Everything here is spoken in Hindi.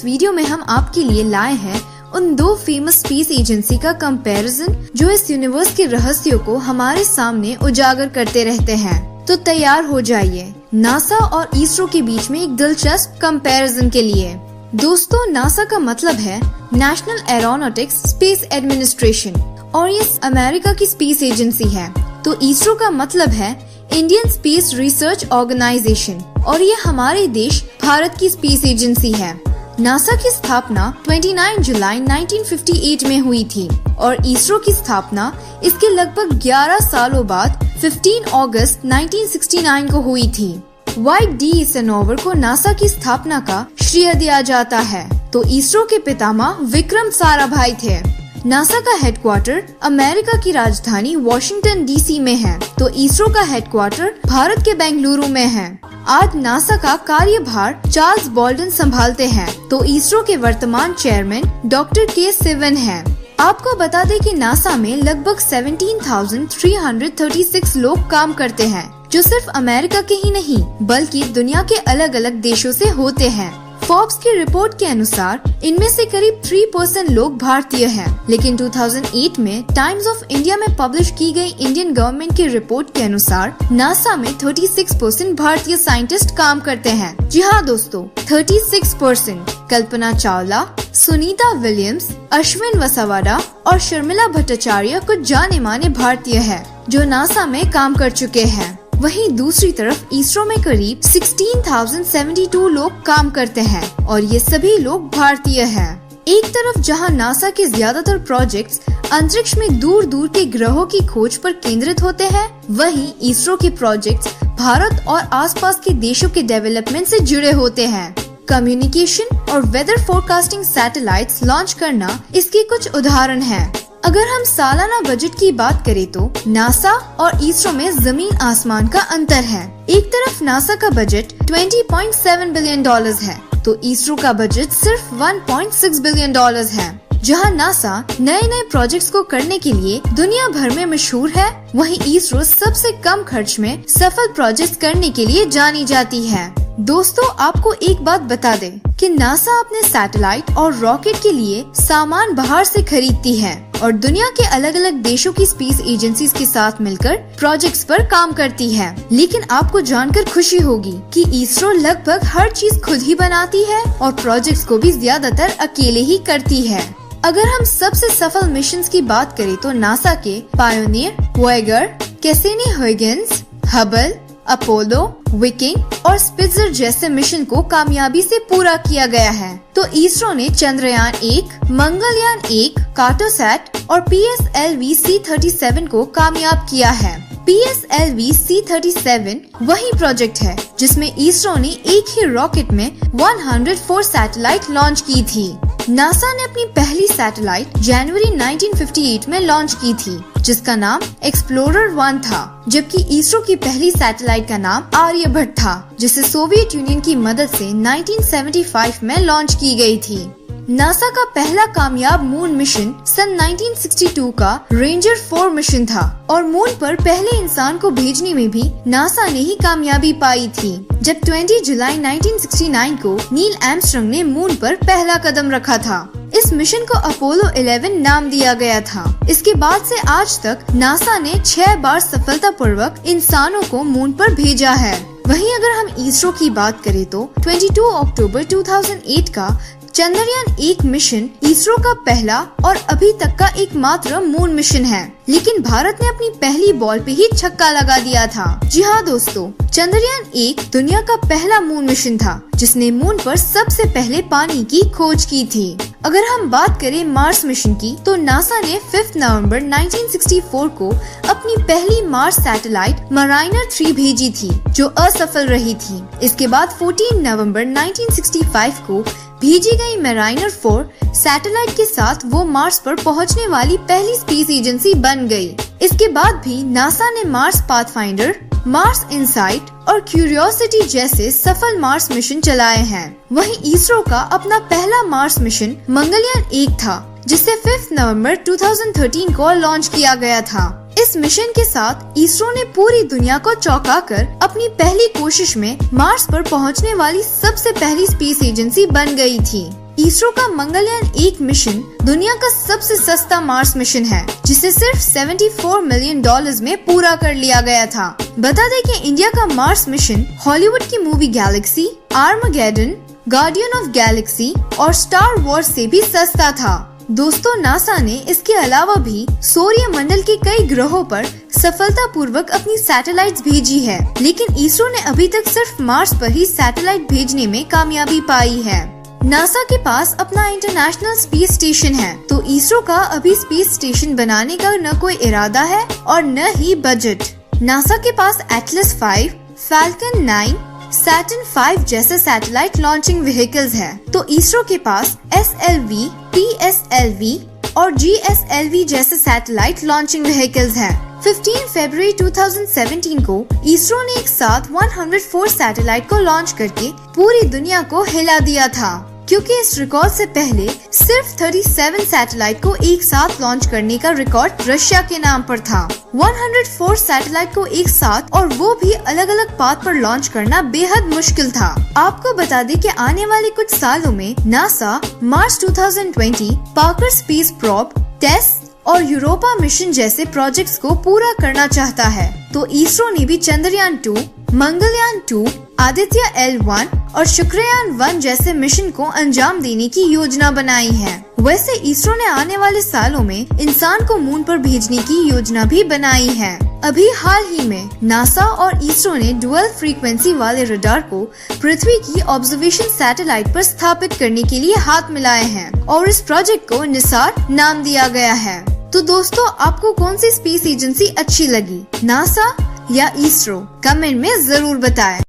इस वीडियो में हम आपके लिए लाए हैं उन दो फेमस स्पेस एजेंसी का कंपैरिजन जो इस यूनिवर्स के रहस्यों को हमारे सामने उजागर करते रहते हैं। तो तैयार हो जाइए नासा और इसरो के बीच में एक दिलचस्प कंपैरिजन के लिए। दोस्तों, नासा का मतलब है नेशनल एरोनॉटिक्स स्पेस एडमिनिस्ट्रेशन और ये अमेरिका की स्पेस एजेंसी है। तो इसरो का मतलब है इंडियन स्पेस रिसर्च ऑर्गेनाइजेशन और ये हमारे देश भारत की स्पेस एजेंसी है। नासा की स्थापना 29 जुलाई 1958 में हुई थी और इसरो की स्थापना इसके लगभग 11 सालों बाद 15 अगस्त 1969 को हुई थी। वाइट डी एइसेनहोवर को नासा की स्थापना का श्रेय दिया जाता है। तो इसरो के पितामह विक्रम साराभाई थे। नासा का हेडक्वार्टर अमेरिका की राजधानी वॉशिंगटन डीसी में है। तो इसरो का हेडक्वार्टर भारत के बेंगलुरु में है। आज नासा का कार्यभार चार्ल्स बॉल्डन संभालते हैं। तो इसरो के वर्तमान चेयरमैन डॉक्टर के सिवन हैं। आपको बता दें कि नासा में लगभग 17,336 लोग काम करते हैं जो सिर्फ अमेरिका के ही नहीं बल्कि दुनिया के अलग अलग देशों से होते हैं। फोर्ब्स की रिपोर्ट के अनुसार इनमें से करीब 3% लोग भारतीय हैं, लेकिन 2008 में टाइम्स ऑफ इंडिया में पब्लिश की गई इंडियन गवर्नमेंट की रिपोर्ट के अनुसार नासा में 36% भारतीय साइंटिस्ट काम करते हैं। जी हाँ दोस्तों, 36%। कल्पना चावला, सुनीता विलियम्स, अश्विन वसावाडा और शर्मिला भट्टाचार्य कुछ जाने माने भारतीय हैं जो नासा में काम कर चुके हैं। वहीं दूसरी तरफ इसरो में करीब 16,072 लोग काम करते हैं और ये सभी लोग भारतीय हैं। एक तरफ जहां नासा के ज्यादातर प्रोजेक्ट्स अंतरिक्ष में दूर दूर के ग्रहों की खोज पर केंद्रित होते हैं, वहीं इसरो के प्रोजेक्ट्स भारत और आसपास के देशों के डेवलपमेंट से जुड़े होते हैं। कम्युनिकेशन और वेदर फोरकास्टिंग सैटेलाइट्स लॉन्च करना इसके कुछ उदाहरण हैं। अगर हम सालाना बजट की बात करें तो नासा और इसरो में जमीन आसमान का अंतर है। एक तरफ नासा का बजट $20.7 बिलियन है तो इसरो का बजट सिर्फ $1.6 बिलियन है। जहां नासा नए नए प्रोजेक्ट्स को करने के लिए दुनिया भर में मशहूर है, वहीं इसरो सबसे कम खर्च में सफल प्रोजेक्ट्स करने के लिए जानी जाती है। दोस्तों, आपको एक बात बता दें कि नासा अपने सैटेलाइट और रॉकेट के लिए सामान बाहर से खरीदती है और दुनिया के अलग अलग देशों की स्पेस एजेंसीज के साथ मिलकर प्रोजेक्ट्स पर काम करती है। लेकिन आपको जानकर खुशी होगी कि इसरो लगभग हर चीज खुद ही बनाती है और प्रोजेक्ट्स को भी ज्यादातर अकेले ही करती है। अगर हम सबसे सफल मिशंस की बात करें तो नासा के पायोनियर, वॉयेगर, कैसिनी-हुइगेन्स, हबल, अपोलो, विकिंग और स्पिट्जर जैसे मिशन को कामयाबी से पूरा किया गया है। तो इसरो ने चंद्रयान 1, मंगलयान 1, कार्टोसैट और PSLV-C37 को कामयाब किया है। PSLV-C37 वही प्रोजेक्ट है जिसमें इसरो ने एक ही रॉकेट में 104 सैटेलाइट लॉन्च की थी। नासा ने अपनी पहली सैटेलाइट जनवरी 1958 में लॉन्च की थी जिसका नाम एक्सप्लोरर 1 था, जबकि इसरो की पहली सैटेलाइट का नाम आर्यभट्ट था जिसे सोवियत यूनियन की मदद से 1975 में लॉन्च की गई थी। नासा का पहला कामयाब मून मिशन सन 1962 का रेंजर 4 मिशन था और मून पर पहले इंसान को भेजने में भी नासा ने ही कामयाबी पाई थी, जब 20 जुलाई 1969 को नील आर्मस्ट्रांग ने मून पर पहला कदम रखा था। इस मिशन को अपोलो 11 नाम दिया गया था। इसके बाद से आज तक नासा ने 6 बार सफलतापूर्वक इंसानों को मून पर भेजा है। वहीं अगर हम इसरो की बात करें तो 22 अक्टूबर 2008 का चंद्रयान 1 मिशन इसरो का पहला और अभी तक का एकमात्र मून मिशन है, लेकिन भारत ने अपनी पहली बॉल पे ही छक्का लगा दिया था। जी हाँ दोस्तों, चंद्रयान 1 दुनिया का पहला मून मिशन था जिसने मून पर सबसे पहले पानी की खोज की थी। अगर हम बात करें मार्स मिशन की तो नासा ने 5 नवंबर 1964 को अपनी पहली मार्स सैटेलाइट मराइनर 3 भेजी थी जो असफल रही थी। इसके बाद 14 नवंबर 1965 को भेजी गई मराइनर 4 सैटेलाइट के साथ वो मार्स पर पहुंचने वाली पहली स्पेस एजेंसी बन गई। इसके बाद भी नासा ने मार्स पाथफाइंडर, मार्स इनसाइट और क्यूरियोसिटी जैसे सफल मार्स मिशन चलाए हैं। वहीं इसरो का अपना पहला मार्स मिशन मंगलयान 1 था जिसे 5 नवंबर 2013 को लॉन्च किया गया था। इस मिशन के साथ इसरो ने पूरी दुनिया को चौंकाकर अपनी पहली कोशिश में मार्स पर पहुंचने वाली सबसे पहली स्पेस एजेंसी बन गई थी। इसरो का मंगलयान 1 मिशन दुनिया का सबसे सस्ता मार्स मिशन है, जिसे सिर्फ $74 मिलियन में पूरा कर लिया गया था। बता दें कि इंडिया का मार्स मिशन हॉलीवुड की movie Galaxy, Armageddon, guardian of Galaxy और स्टार वॉर्स से भी सस्ता था। दोस्तों, नासा ने इसके अलावा भी सूर्य मंडल के कई ग्रहों पर सफलतापूर्वक अपनी सैटेलाइट्स भेजी है, लेकिन इसरो ने अभी तक सिर्फ मार्स पर ही सैटेलाइट भेजने में कामयाबी पाई है। नासा के पास अपना इंटरनेशनल स्पेस स्टेशन है, तो इसरो का अभी स्पेस स्टेशन बनाने का न कोई इरादा है और न ही बजट। नासा के पास एटलस 5, फैल्कन 9, सैटर्न 5 जैसे सैटेलाइट लॉन्चिंग व्हीकल्स है, तो इसरो के पास SLV, PSLV और GSLV जैसे सैटेलाइट लॉन्चिंग व्हीकल्स है। 15 फरवरी 2017 को इसरो ने एक साथ 104 सैटेलाइट को लॉन्च करके पूरी दुनिया को हिला दिया था, क्योंकि इस रिकॉर्ड से पहले सिर्फ 37 सैटेलाइट को एक साथ लॉन्च करने का रिकॉर्ड रशिया के नाम पर था। 104 सैटेलाइट को एक साथ और वो भी अलग अलग पाथ पर लॉन्च करना बेहद मुश्किल था। आपको बता दें कि आने वाले कुछ सालों में NASA Mars 2020, Parker space probe, TESS और यूरोपा मिशन जैसे प्रोजेक्ट्स को पूरा करना चाहता है, तो इसरो ने भी चंद्रयान 2, मंगलयान 2, आदित्य L1 और शुक्रयान 1 जैसे मिशन को अंजाम देने की योजना बनाई है। वैसे इसरो ने आने वाले सालों में इंसान को मून पर भेजने की योजना भी बनाई है। अभी हाल ही में नासा और इसरो ने डुअल फ्रीक्वेंसी वाले रडार को पृथ्वी की ऑब्जर्वेशन सैटेलाइट पर स्थापित करने के लिए हाथ मिलाए हैं और इस प्रोजेक्ट को निसार नाम दिया गया है। तो दोस्तों, आपको कौन सी स्पेस एजेंसी अच्छी लगी, नासा या इसरो? कमेंट में जरूर बताएं।